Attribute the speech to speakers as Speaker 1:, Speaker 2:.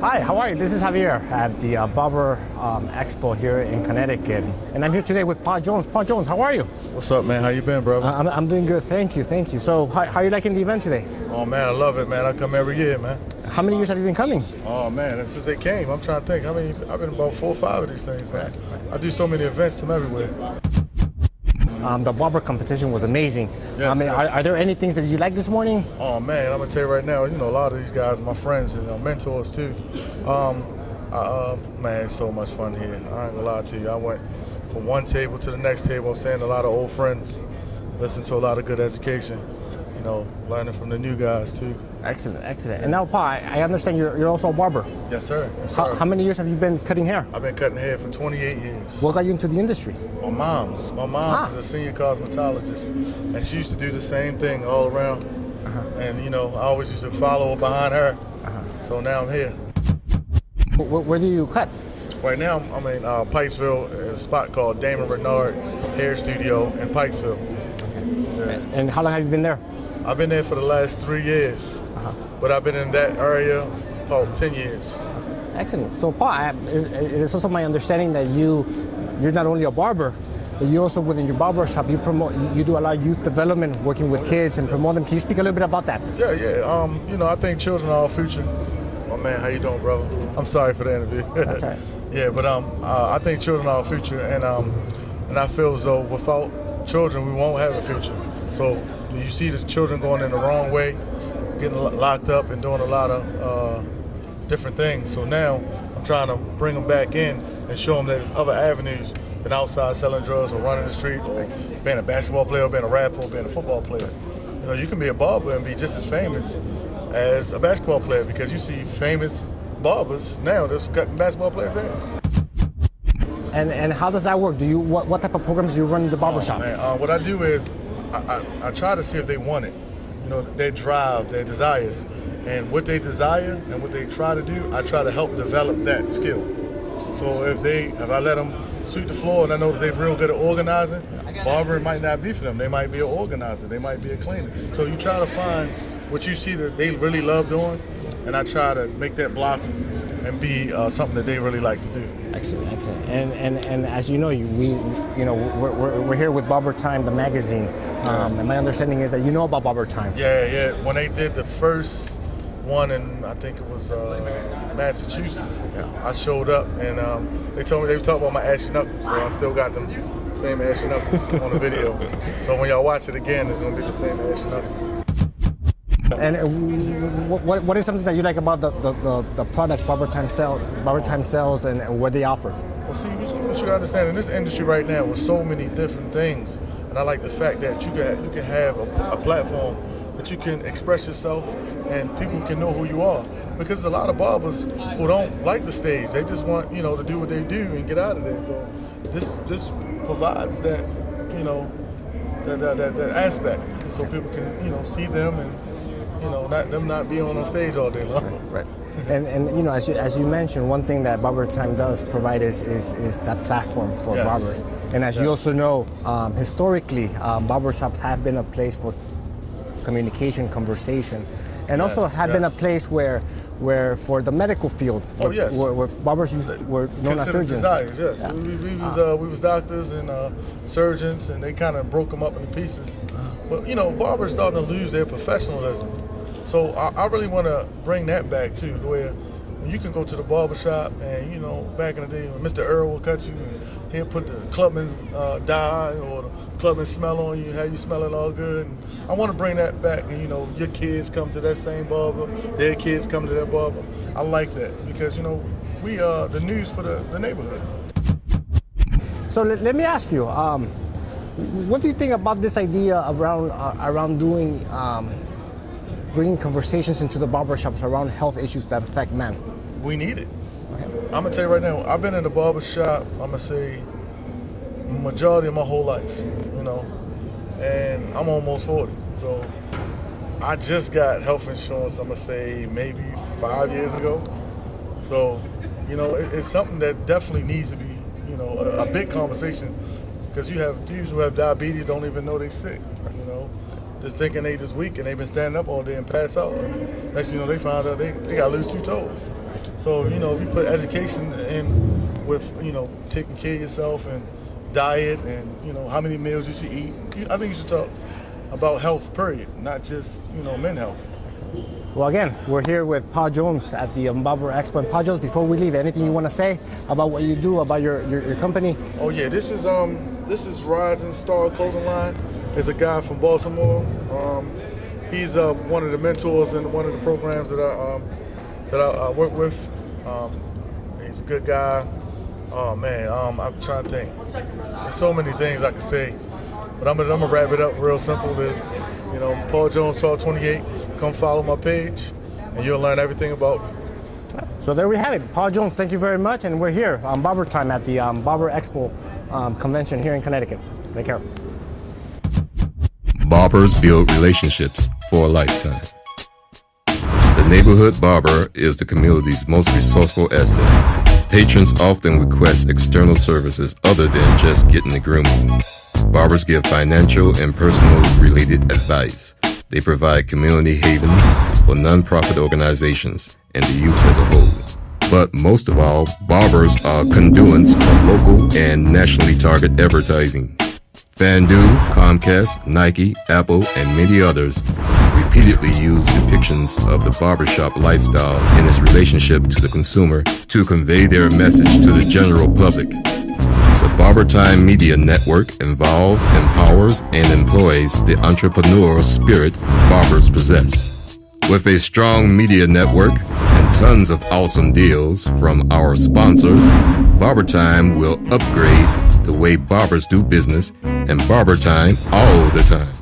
Speaker 1: Hi, how are you? This is Javier at the Barber Expo here in Connecticut, and I'm here today with Paul Jones. Paul Jones, how are you?
Speaker 2: What's up, man? How you been, brother?
Speaker 1: I'm doing good, thank you. So, how are you liking the event today?
Speaker 2: Oh, man, I love it, man. I come every year, man.
Speaker 1: How many years have you been coming?
Speaker 2: Oh, man, since they came, I'm trying to think. I've been about 4 or 5 of these things, man. I do so many events from everywhere.
Speaker 1: The barber competition was amazing.
Speaker 2: Yes, yes.
Speaker 1: Are there any things that you like this morning?
Speaker 2: Oh, man, I'm going to tell you right now, a lot of these guys are my friends and mentors, too. Man, it's so much fun here. I ain't going to lie to you. I went from one table to the next table. I'm seeing a lot of old friends, listening to a lot of good education, learning from the new guys, too.
Speaker 1: Excellent. And now, Pa, I understand you're also a barber.
Speaker 2: Yes, sir. Yes, sir.
Speaker 1: How many years have you been cutting hair?
Speaker 2: I've been cutting hair for 28 years.
Speaker 1: What got you into the industry?
Speaker 2: My mom's is a senior cosmetologist, and she used to do the same thing all around. And, I always used to follow behind her. So now I'm here.
Speaker 1: Where do you cut?
Speaker 2: Right now, I'm in Pikesville, at a spot called Damon Renard Hair Studio in Pikesville.
Speaker 1: Okay. Yeah. And how long have you been there?
Speaker 2: I've been there for the last 3 years, but I've been in that area about 10 years.
Speaker 1: Excellent. So, Pa, it's also my understanding that you're not only a barber, but you also, within your barber shop, you do a lot of youth development, working with kids and promote them. Can you speak a little bit about that?
Speaker 2: Yeah. I think children are our future. Oh, man, how you doing, brother? I'm sorry for the interview.
Speaker 1: That's right.
Speaker 2: Yeah, but I think children are our future, and I feel as though without children, we won't have a future. So you see the children going in the wrong way, getting locked up and doing a lot of different things. So now I'm trying to bring them back in and show them there's other avenues than outside selling drugs or running the streets, or being a basketball player, or being a rapper, or being a football player. You can be a barber and be just as famous as a basketball player, because you see famous barbers now that's cutting basketball players' hair.
Speaker 1: And how does that work? What type of programs do you run in the barbershop?
Speaker 2: What I do is I try to see if they want it, their drive, their desires, and what they desire and what they try to do. I try to help develop that skill. So if I let them sweep the floor and I notice they're real good at organizing, barbering might not be for them. They might be an organizer. They might be a cleaner. So you try to find what you see that they really love doing, and I try to make that blossom and be something that they really like to do.
Speaker 1: Excellent. And as you know, we're here with BarberTime, the magazine. And my understanding is that you know about BarberTime.
Speaker 2: Yeah. When they did the first one in, I think it was Massachusetts, I showed up and they told me they were talking about my ashy knuckles, so I still got them same ashy knuckles on the video. So when y'all watch it again, it's gonna be the same ashy knuckles.
Speaker 1: And what is something that you like about the products BarberTime sells and what they offer?
Speaker 2: Well, see, what you gotta understand, in this industry right now with so many different things, and I like the fact that you can have a platform that you can express yourself and people can know who you are. Because there's a lot of barbers who don't like the stage. They just want, to do what they do and get out of there. So this provides that, that aspect, so people can, see them and, not be on stage all day long.
Speaker 1: Right. And as you mentioned, one thing that BarberTime does provide is that platform for barbers. And as you also know, historically, barbershops have been a place for communication, conversation, and also have been a place where for the medical field, where barbers were known as surgeons.
Speaker 2: Desires, yes. We was doctors and surgeons, and they kind of broke them up into pieces. But barbers starting to lose their professionalism. So I really want to bring that back too, where you can go to the barbershop and back in the day when Mr. Earl will cut you and he'll put the Clubman's dye or the Clubman's smell on you, have you smelling all good. And I want to bring that back, and your kids come to that same barber, their kids come to that barber. I like that because we are the news for the neighborhood.
Speaker 1: So let me ask you, what do you think about this idea around doing bringing conversations into the barbershops around health issues that affect men?
Speaker 2: We need it. Okay. I'm gonna tell you right now, I've been in the barbershop, I'm gonna say, majority of my whole life, and I'm almost 40. So I just got health insurance, I'm gonna say maybe 5 years ago. So, it's something that definitely needs to be, a big conversation, because dudes who have diabetes don't even know they're sick, just thinking they just weak and they've been standing up all day and pass out. Next thing you know, they found out they got to lose 2 toes. So, you know, if you put education in with, you know, taking care of yourself and diet and, you know, how many meals you should eat, I think you should talk about health, period, not just, you know, men's health.
Speaker 1: Well, again, we're here with Paul Jones at the Barber Expo. And Paul Jones, before we leave, anything you want to say about what you do, about your company?
Speaker 2: Oh yeah, this is Rising Star Clothing Line. It's a guy from Baltimore. He's one of the mentors in one of the programs that I work with. He's a good guy. Oh man, I'm trying to think. There's so many things I could say, but I'm gonna wrap it up real simple. Is, you know, Paul Jones 1228. Come follow my page, and you'll learn everything about me.
Speaker 1: So there we have it. Paul Jones, thank you very much, and we're here on BarberTime at the Barber Expo convention here in Connecticut. Take care.
Speaker 3: Barbers build relationships for a lifetime. The neighborhood barber is the community's most resourceful asset. Patrons often request external services other than just getting the grooming. Barbers give financial and personal related advice. They provide community havens for nonprofit organizations and the youth as a whole. But most of all, barbers are conduits of local and nationally targeted advertising. FanDuel, Comcast, Nike, Apple, and many others repeatedly use depictions of the barbershop lifestyle and its relationship to the consumer to convey their message to the general public. The BarberTime Media Network involves, empowers, and employs the entrepreneurial spirit barbers possess. With a strong media network and tons of awesome deals from our sponsors, BarberTime will upgrade the way barbers do business and BarberTime all the time.